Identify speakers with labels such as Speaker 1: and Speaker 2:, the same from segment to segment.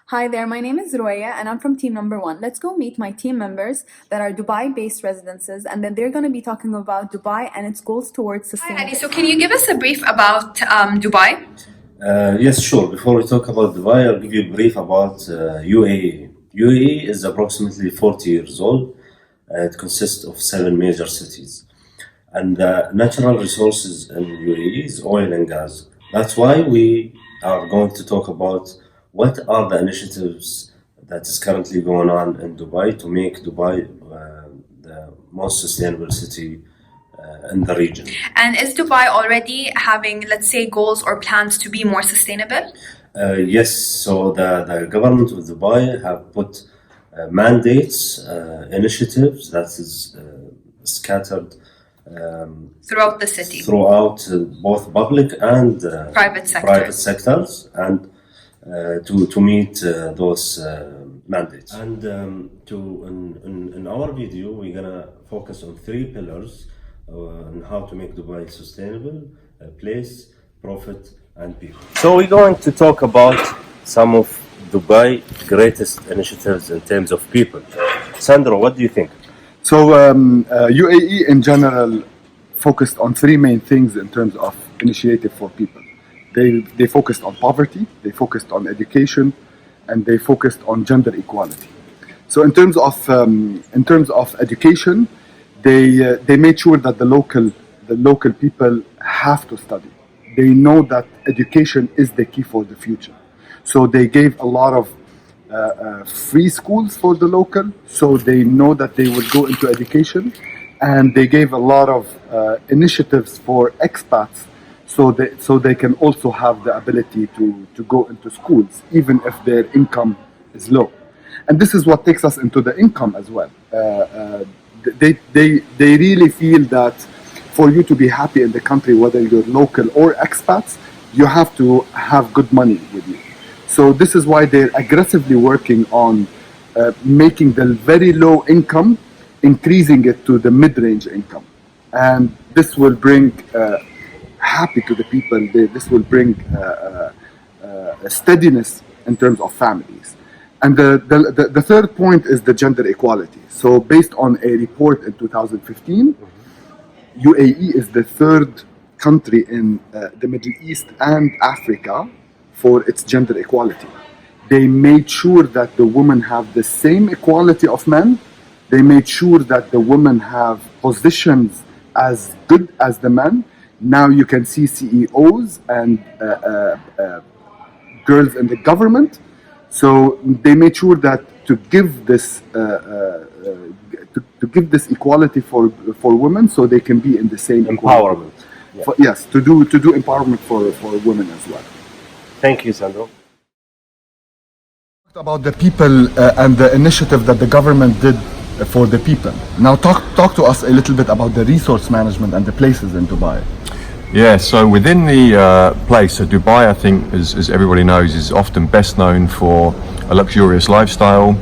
Speaker 1: Hi there, my name is Roya and I'm from team number one. Let's go meet my team members that are Dubai-based residences, and then they're going to be talking about Dubai and its goals towards
Speaker 2: Hi, Adi.
Speaker 1: sustainability.
Speaker 2: So, can you give us a brief about Dubai?
Speaker 3: Yes, sure. Before we talk about Dubai, I'll give you a brief about UAE. UAE is approximately 40 years old. It consists of seven major cities. And the natural resources in UAE is oil and gas. That's why we are going to talk about what are the initiatives that is currently going on in Dubai to make Dubai the most sustainable city in the region.
Speaker 2: And is Dubai already having, let's say, goals or plans to be more sustainable?
Speaker 3: Yes, so the government of Dubai have put mandates, initiatives that is scattered
Speaker 2: Throughout the city,
Speaker 3: throughout both public and
Speaker 2: private sectors.
Speaker 3: private sectors, and to meet those mandates. And in our video, we're gonna focus on three pillars on how to make Dubai sustainable: place, profit, and people. So we're going to talk about some of Dubai greatest initiatives in terms of people. Sandro, what do you think?
Speaker 4: So UAE in general focused on three main things in terms of initiative for people. They focused on poverty, they focused on education, and they focused on gender equality. So in terms of education, they made sure that the local people have to study. They know that education is the key for the future. So they gave a lot of free schools for the local, so they know that they will go into education, and they gave a lot of initiatives for expats, so they can also have the ability to go into schools even if their income is low. And this is what takes us into the income as well. They really feel that for you to be happy in the country, whether you're local or expats, you have to have good money with you. So this is why they're aggressively working on making the very low income, increasing it to the mid-range income. And this will bring happy to the people. This will bring a steadiness in terms of families. And the third point is the gender equality. So based on a report in 2015, UAE is the third country in the Middle East and Africa for its gender equality. They made sure that the women have the same equality of men. They made sure that the women have positions as good as the men. Now you can see CEOs and girls in the government. So they made sure that to give this equality for women, so they can be in the same
Speaker 3: Empowerment.
Speaker 4: Yeah. Yes, to do empowerment for women as well.
Speaker 3: Thank you, Sandro.
Speaker 4: About the people and the initiative that the government did for the people. Now talk to us a little bit about the resource management and the places in Dubai.
Speaker 5: Yeah, so within the place, so Dubai, I think, as everybody knows, is often best known for a luxurious lifestyle.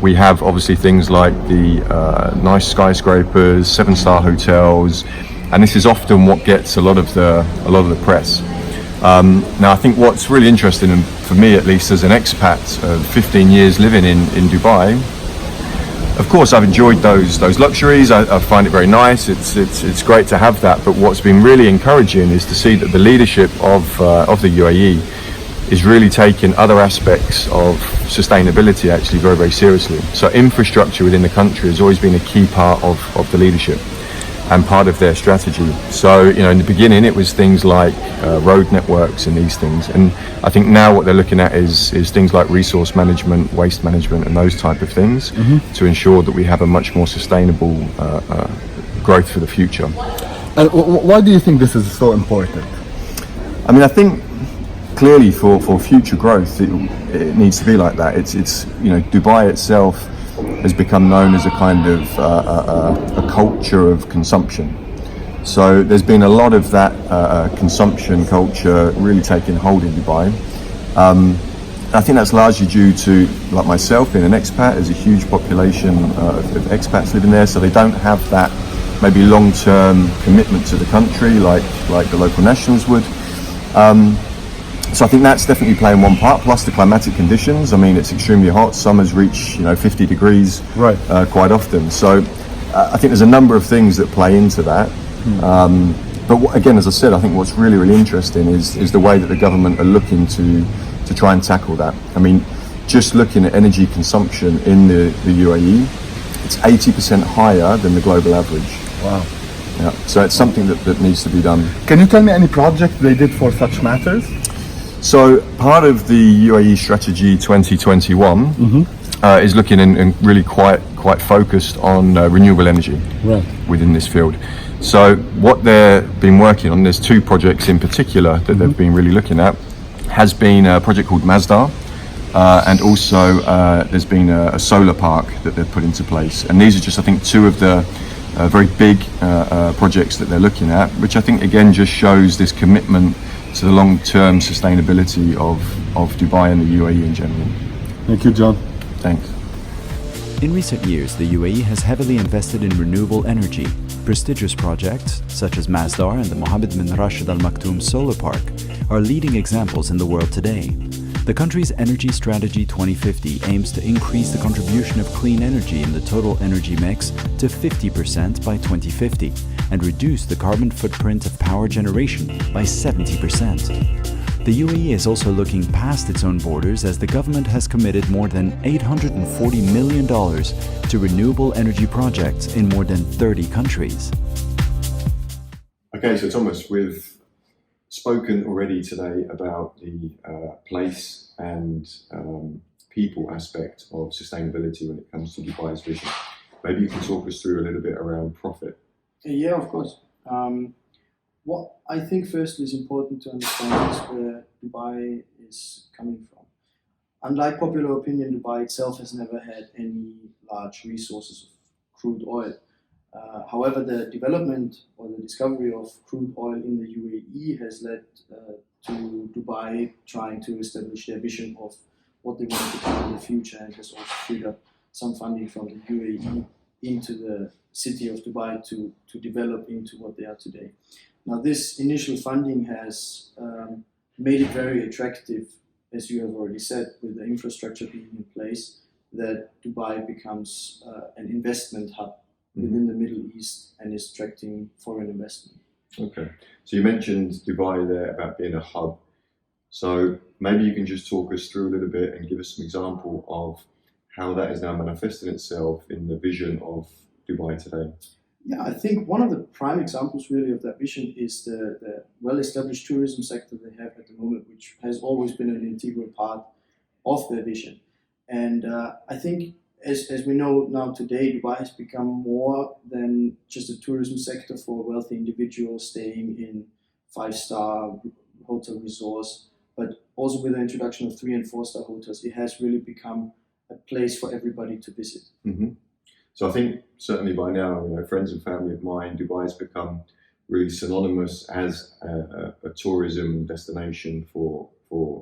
Speaker 5: We have obviously things like the nice skyscrapers, 7-star hotels, and this is often what gets a lot of the press. Now, I think what's really interesting, and for me at least as an expat of 15 years living in Dubai, of course I've enjoyed those luxuries. I find it very nice. It's great to have that. But what's been really encouraging is to see that the leadership of the UAE is really taking other aspects of sustainability actually very, very seriously. So infrastructure within the country has always been a key part of the leadership and part of their strategy. So, in the beginning it was things like road networks and these things. And I think now what they're looking at is things like resource management, waste management and those type of things to ensure that we have a much more sustainable growth for the future.
Speaker 4: And why do you think this is so important?
Speaker 5: I mean, I think clearly for future growth, it needs to be like that. It's Dubai itself has become known as a kind of a culture of consumption. So there's been a lot of that consumption culture really taking hold in Dubai. I think that's largely due to, like myself, being an expat. There's a huge population of expats living there, so they don't have that maybe long-term commitment to the country like the local nationals would. So I think that's definitely playing one part, plus the climatic conditions. I mean, it's extremely hot. Summers reach, 50 degrees
Speaker 4: Right.
Speaker 5: quite often. So I think there's a number of things that play into that. But again, as I said, I think what's really, really interesting is the way that the government are looking to try and tackle that. I mean, just looking at energy consumption in the UAE, it's 80% higher than the global average.
Speaker 4: Wow.
Speaker 5: Yeah. So it's something that needs to be done.
Speaker 4: Can you tell me any project they did for such matters?
Speaker 5: So part of the UAE Strategy 2021 is looking and really quite focused on renewable energy within this field. So what they've been working on, there's two projects in particular that they've been really looking at, has been a project called Masdar, and also there's been a solar park that they've put into place. And these are just, I think, two of the very big projects that they're looking at, which I think again just shows this commitment to the long-term sustainability of Dubai and the UAE in general.
Speaker 4: Thank you, John.
Speaker 5: Thanks.
Speaker 6: In recent years, the UAE has heavily invested in renewable energy. Prestigious projects, such as Masdar and the Mohammed bin Rashid Al Maktoum Solar Park, are leading examples in the world today. The country's Energy Strategy 2050 aims to increase the contribution of clean energy in the total energy mix to 50% by 2050 and reduce the carbon footprint of power generation by 70%. The UAE is also looking past its own borders as the government has committed more than $840 million to renewable energy projects in more than 30 countries.
Speaker 5: Okay, so Thomas, we've spoken already today about the place and people aspect of sustainability when it comes to Dubai's vision. Maybe you can talk us through a little bit around profit.
Speaker 7: Yeah, of course. What I think firstly is important to understand is where Dubai is coming from. Unlike popular opinion, Dubai itself has never had any large resources of crude oil. However, the development or the discovery of crude oil in the UAE has led to Dubai trying to establish their vision of what they want to do in the future, and has also triggered some funding from the UAE into the city of Dubai to develop into what they are today. Now, this initial funding has made it very attractive, as you have already said, with the infrastructure being in place, that Dubai becomes an investment hub within the Middle East and is attracting foreign investment.
Speaker 5: Okay, so you mentioned Dubai there about being a hub. So maybe you can just talk us through a little bit and give us some example of how that is now manifesting itself in the vision of Dubai today.
Speaker 7: Yeah, I think one of the prime examples really of that vision is the well-established tourism sector they have at the moment, which has always been an integral part of their vision. And I think as we know now today, Dubai has become more than just a tourism sector for wealthy individuals staying in 5-star hotel resorts, but also with the introduction of 3- and 4-star hotels, it has really become a place for everybody to visit.
Speaker 5: Mm-hmm. So I think certainly by now, friends and family of mine, Dubai has become really synonymous as a tourism destination for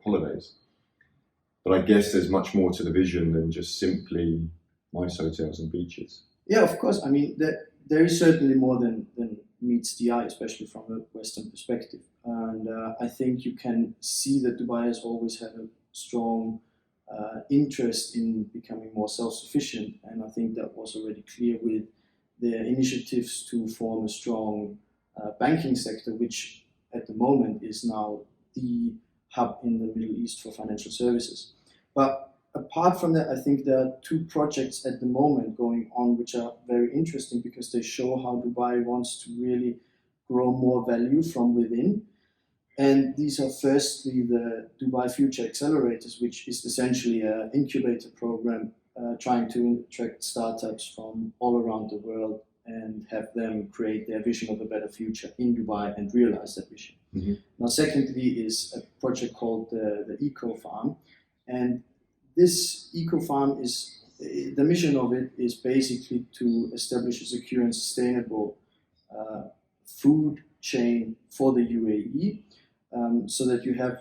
Speaker 5: holidays. But I guess there's much more to the vision than just simply nice hotels and beaches.
Speaker 7: Yeah, of course. I mean, there is certainly more than meets the eye, especially from a Western perspective. And I think you can see that Dubai has always had a strong interest in becoming more self-sufficient, and I think that was already clear with their initiatives to form a strong banking sector, which at the moment is now the hub in the Middle East for financial services. But apart from that, I think there are two projects at the moment going on which are very interesting because they show how Dubai wants to really grow more value from within. And these are firstly the Dubai Future Accelerators, which is essentially an incubator program trying to attract startups from all around the world and have them create their vision of a better future in Dubai and realize that vision. Mm-hmm. Now, secondly is a project called the Eco Farm. And this Eco Farm is, the mission of it is basically to establish a secure and sustainable food chain for the UAE. So that you have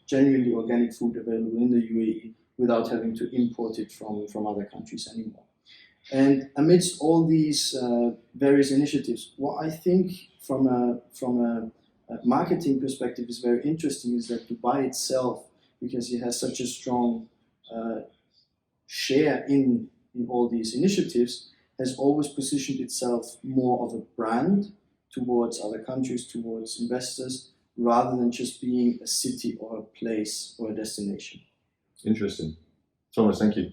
Speaker 7: genuinely organic food available in the UAE without having to import it from other countries anymore. And amidst all these various initiatives, what I think from a marketing perspective is very interesting is that Dubai itself, because it has such a strong share in all these initiatives, has always positioned itself more of a brand towards other countries, towards investors, rather than just being a city or a place or a destination.
Speaker 5: Interesting. Thomas, thank you.